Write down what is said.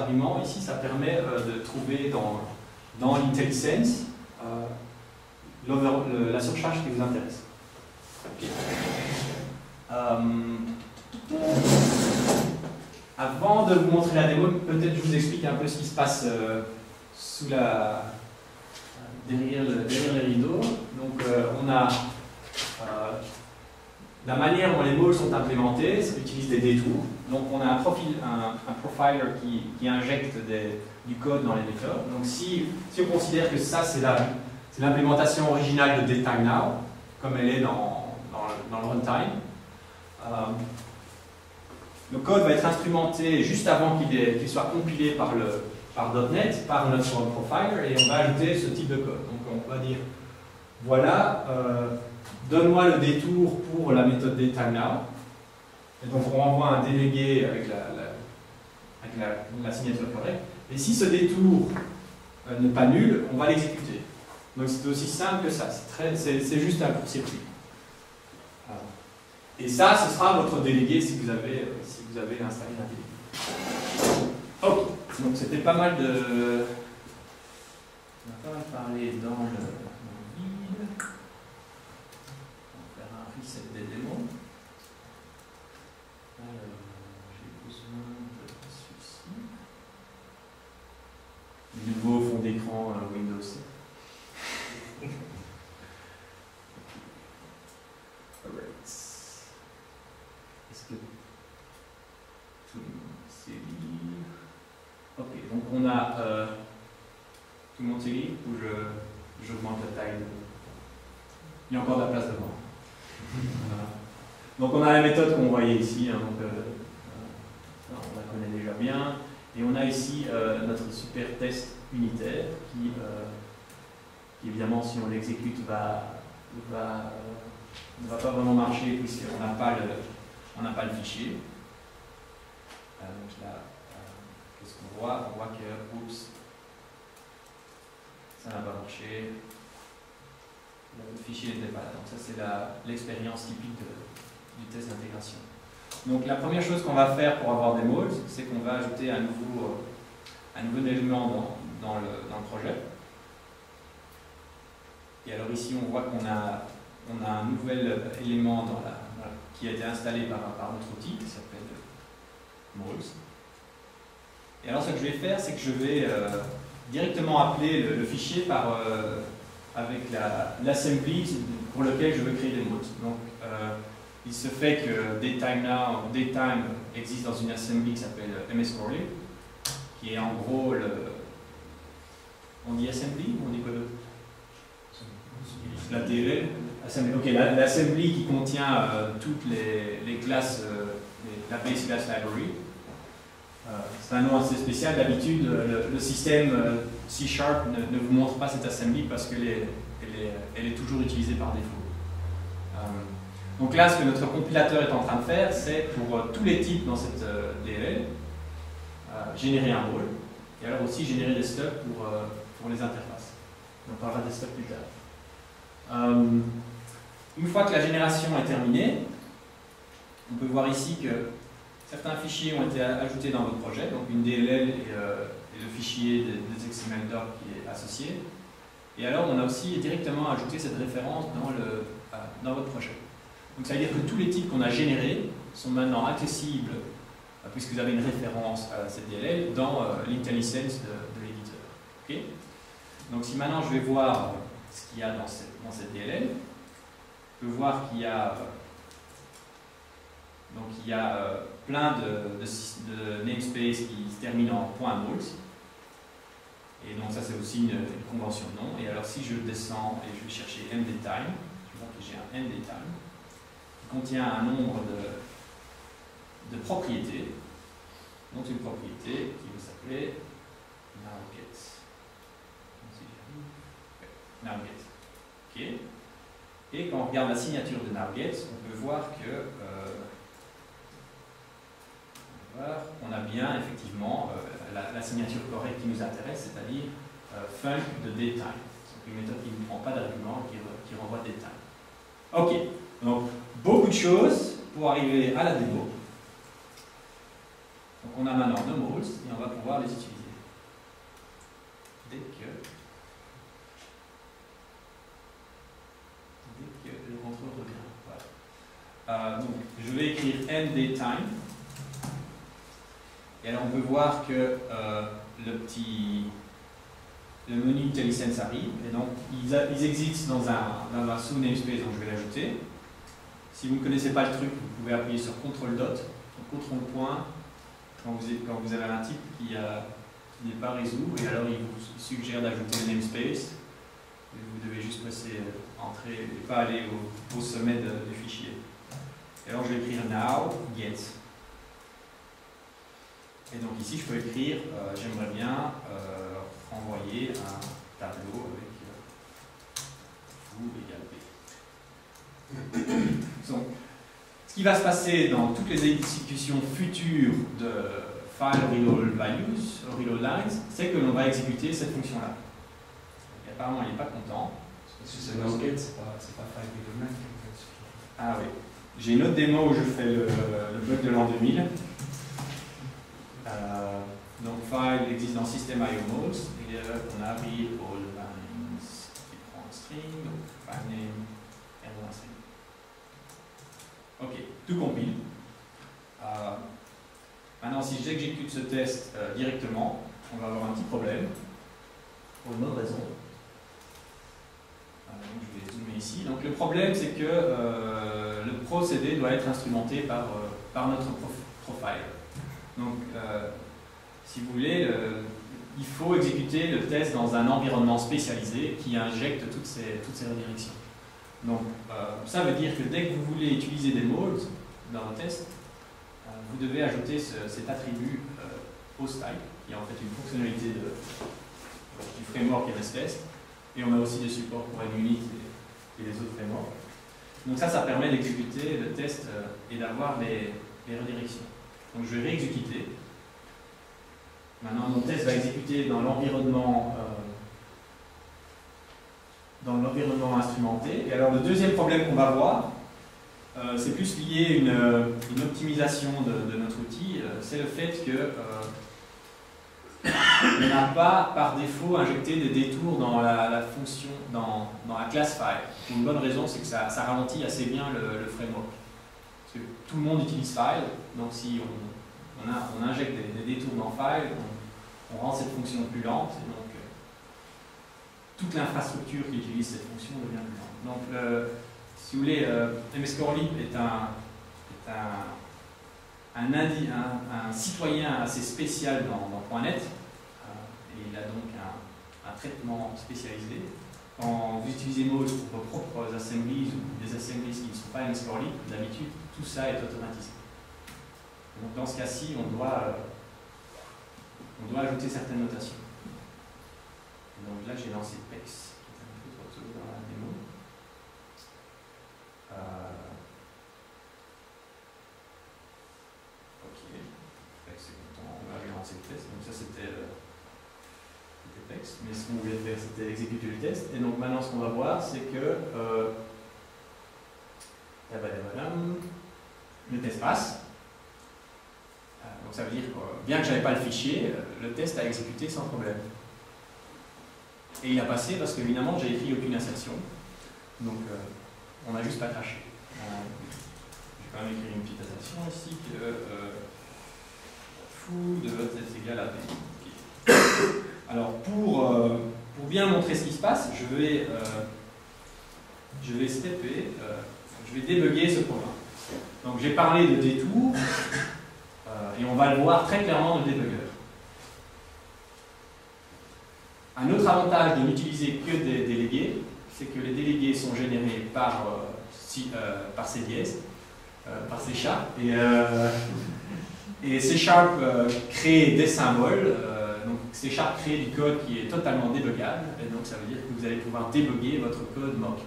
arguments, ici, ça permet de trouver dans l'IntelliSense la surcharge qui vous intéresse. Okay. Avant de vous montrer la démo, peut-être je vous explique un peu ce qui se passe derrière les rideaux. Donc on a la manière dont les mots sont implémentés, ça utilise des détours. Donc on a un profiler qui injecte du code dans les méthodes. Donc si on considère que ça c'est l'implémentation originale de DayTimeNow, comme elle est dans le runtime, le code va être instrumenté juste avant qu'il soit compilé par .NET, par notre profiler, et on va ajouter ce type de code. Donc on va dire, voilà, donne-moi le détour pour la méthode DayTimeNow. Et donc on renvoie un délégué avec la signature correcte. Et si ce détour n'est pas nul, on va l'exécuter. Donc c'est aussi simple que ça, c'est juste un court-circuit. Et ça, ce sera votre délégué si vous avez installé un délégué. Ok, donc c'était pas mal de... On a pas mal parlé dans le vide. On va faire un reset des démos. Alors, j'ai besoin de celui-ci. Nouveau fond d'écran Windows 7. Est-ce que tout le monde s'est lié? Ok, donc on a tout le monde s'est lié ou j'augmente la taille? Il y a encore de la place devant. Donc on a la méthode qu'on voyait ici, hein, donc, on la connaît déjà bien. Et on a ici notre super test unitaire qui évidemment, si on l'exécute, ne va pas vraiment marcher puisqu'on n'a pas le fichier. Donc là, qu'est-ce qu'on voit? On voit que, oups, ça n'a pas marché. Le fichier n'était pas là. Donc ça, c'est l'expérience typique du test d'intégration. Donc la première chose qu'on va faire pour avoir des modes, c'est qu'on va ajouter un nouveau élément dans le projet. Et alors ici, on voit qu'on a un nouvel élément qui a été installé par notre outil qui s'appelle modes. Et alors ce que je vais faire, c'est que je vais directement appeler le fichier avec l'assembly pour lequel je veux créer des modes. Donc il se fait que DayTime existe dans une assembly qui s'appelle mscrolley, qui est en gros on dit assembly ou on dit quoi d'autre? La DLL, ok, l'assembly qui contient toutes les classes, la base class library. C'est un nom assez spécial. D'habitude, le système C# ne vous montre pas cette assembly parce qu'elle est toujours utilisée par défaut. Donc là, ce que notre compilateur est en train de faire, c'est pour tous les types dans cette DLL, générer un rôle, et alors aussi générer des stubs pour les interfaces. On parlera des stubs plus tard. Une fois que la génération est terminée, on peut voir ici que certains fichiers ont été ajoutés dans votre projet, donc une DLL et le fichier des XML-doc qui est associé. Et alors, on a aussi directement ajouté cette référence dans votre projet. Donc ça veut dire que tous les types qu'on a générés sont maintenant accessibles, puisque vous avez une référence à cette DLL, dans l'IntelliSense de l'éditeur. Okay. Donc si maintenant je vais voir ce qu'il y a dans cette DLL, je peux voir qu'il y a plein de namespaces qui se terminent en .modes. Et donc ça c'est aussi une convention de nom. Et alors si je descends et je vais chercher mDaytime, je vois que j'ai un mDaytime qui contient un nombre de propriétés. Donc c'est une propriété qui va s'appeler nowget. Nowget. Okay. Et quand on regarde la signature de nowget, on peut voir que on a bien effectivement la signature correcte qui nous intéresse, c'est-à-dire func de DayTime. C'est une méthode qui ne prend pas d'argument, qui renvoie DayTime. Ok, donc beaucoup de choses pour arriver à la démo. Donc on a maintenant nos moles et on va pouvoir les utiliser. Dès que le contrôle revient. Voilà. Donc, je vais écrire end-date-time. Et alors, on peut voir que le menu IntelliSense arrive. Et donc, ils existent dans un sous-namespace, donc je vais l'ajouter. Si vous ne connaissez pas le truc, vous pouvez appuyer sur CTRL dot, CTRL point, quand vous avez un type qui n'est pas résolu, et alors il vous suggère d'ajouter le namespace. Et vous devez juste passer entrée et pas aller au sommet du fichier. Et alors je vais écrire now get. Et donc ici je peux écrire j'aimerais bien envoyer un tableau avec foo égale b. Donc, ce qui va se passer dans toutes les exécutions futures de file reload values, reload lines, c'est que l'on va exécuter cette fonction-là. Apparemment, il n'est pas content. Parce que c'est no get, c'est pas file reload line. Ah oui. J'ai une autre démo où je fais le bug de l'an 2000. Donc, file existe dans system.io modes et on a read all lines qui prend un string, donc file name, r1 string. Ok, tout compile. Maintenant, si j'exécute ce test directement, on va avoir un petit problème, pour une bonne raison. Donc, je vais zoomer ici. Donc, le problème, c'est que le procédé doit être instrumenté par notre profile. Donc, si vous voulez, il faut exécuter le test dans un environnement spécialisé qui injecte toutes ces redirections. Donc, ça veut dire que dès que vous voulez utiliser des modes dans vos tests, vous devez ajouter cet attribut postType, qui est en fait une fonctionnalité du framework MSTest. Et on a aussi des supports pour NUnit et les autres frameworks. Donc ça permet d'exécuter le test et d'avoir les redirections. Donc je vais réexécuter. Maintenant, mon test va exécuter dans l'environnement instrumenté. Et alors, le deuxième problème qu'on va voir, c'est plus lié à une optimisation de notre outil. C'est le fait que on n'a pas, par défaut, injecté des détours dans la fonction, dans la classe file. Pour une bonne raison, c'est que ça ralentit assez bien le framework. Parce que tout le monde utilise file, donc si on injecte des détours dans file, on rend cette fonction plus lente, et donc toute l'infrastructure qui utilise cette fonction devient plus lente. Donc, si vous voulez, MSCoreLib est un citoyen assez spécial dans .NET, et il a donc un traitement spécialisé. Quand vous utilisez Moz pour vos propres assemblies ou des assemblies qui ne sont pas MSCoreLib, d'habitude, tout ça est automatisé. Donc, dans ce cas-ci, on doit ajouter certaines notations. Et donc là, j'ai lancé PEX, qui est un peu trop tôt dans la démo. Ok, PEX est content, on va relancer le test. Donc ça, c'était PEX, mais ce qu'on voulait faire, c'était exécuter le test. Et donc maintenant, ce qu'on va voir, c'est que le test passe. Donc ça veut dire que, bien que je n'avais pas le fichier, le test a exécuté sans problème. Et il a passé parce qu'évidemment, j'ai écrit aucune insertion. Donc on n'a juste pas craché. Je vais quand même écrire une petite insertion ici que foo de est égal à b. Okay. Alors pour bien montrer ce qui se passe, je vais stepper, je vais débugger ce programme. Donc j'ai parlé de détour. Et on va le voir très clairement dans le débugger. Un autre avantage de n'utiliser que des délégués, c'est que les délégués sont générés par C dièse, par C#, et C# crée des symboles, donc C# crée du code qui est totalement débuggable, et donc ça veut dire que vous allez pouvoir débugger votre code mock.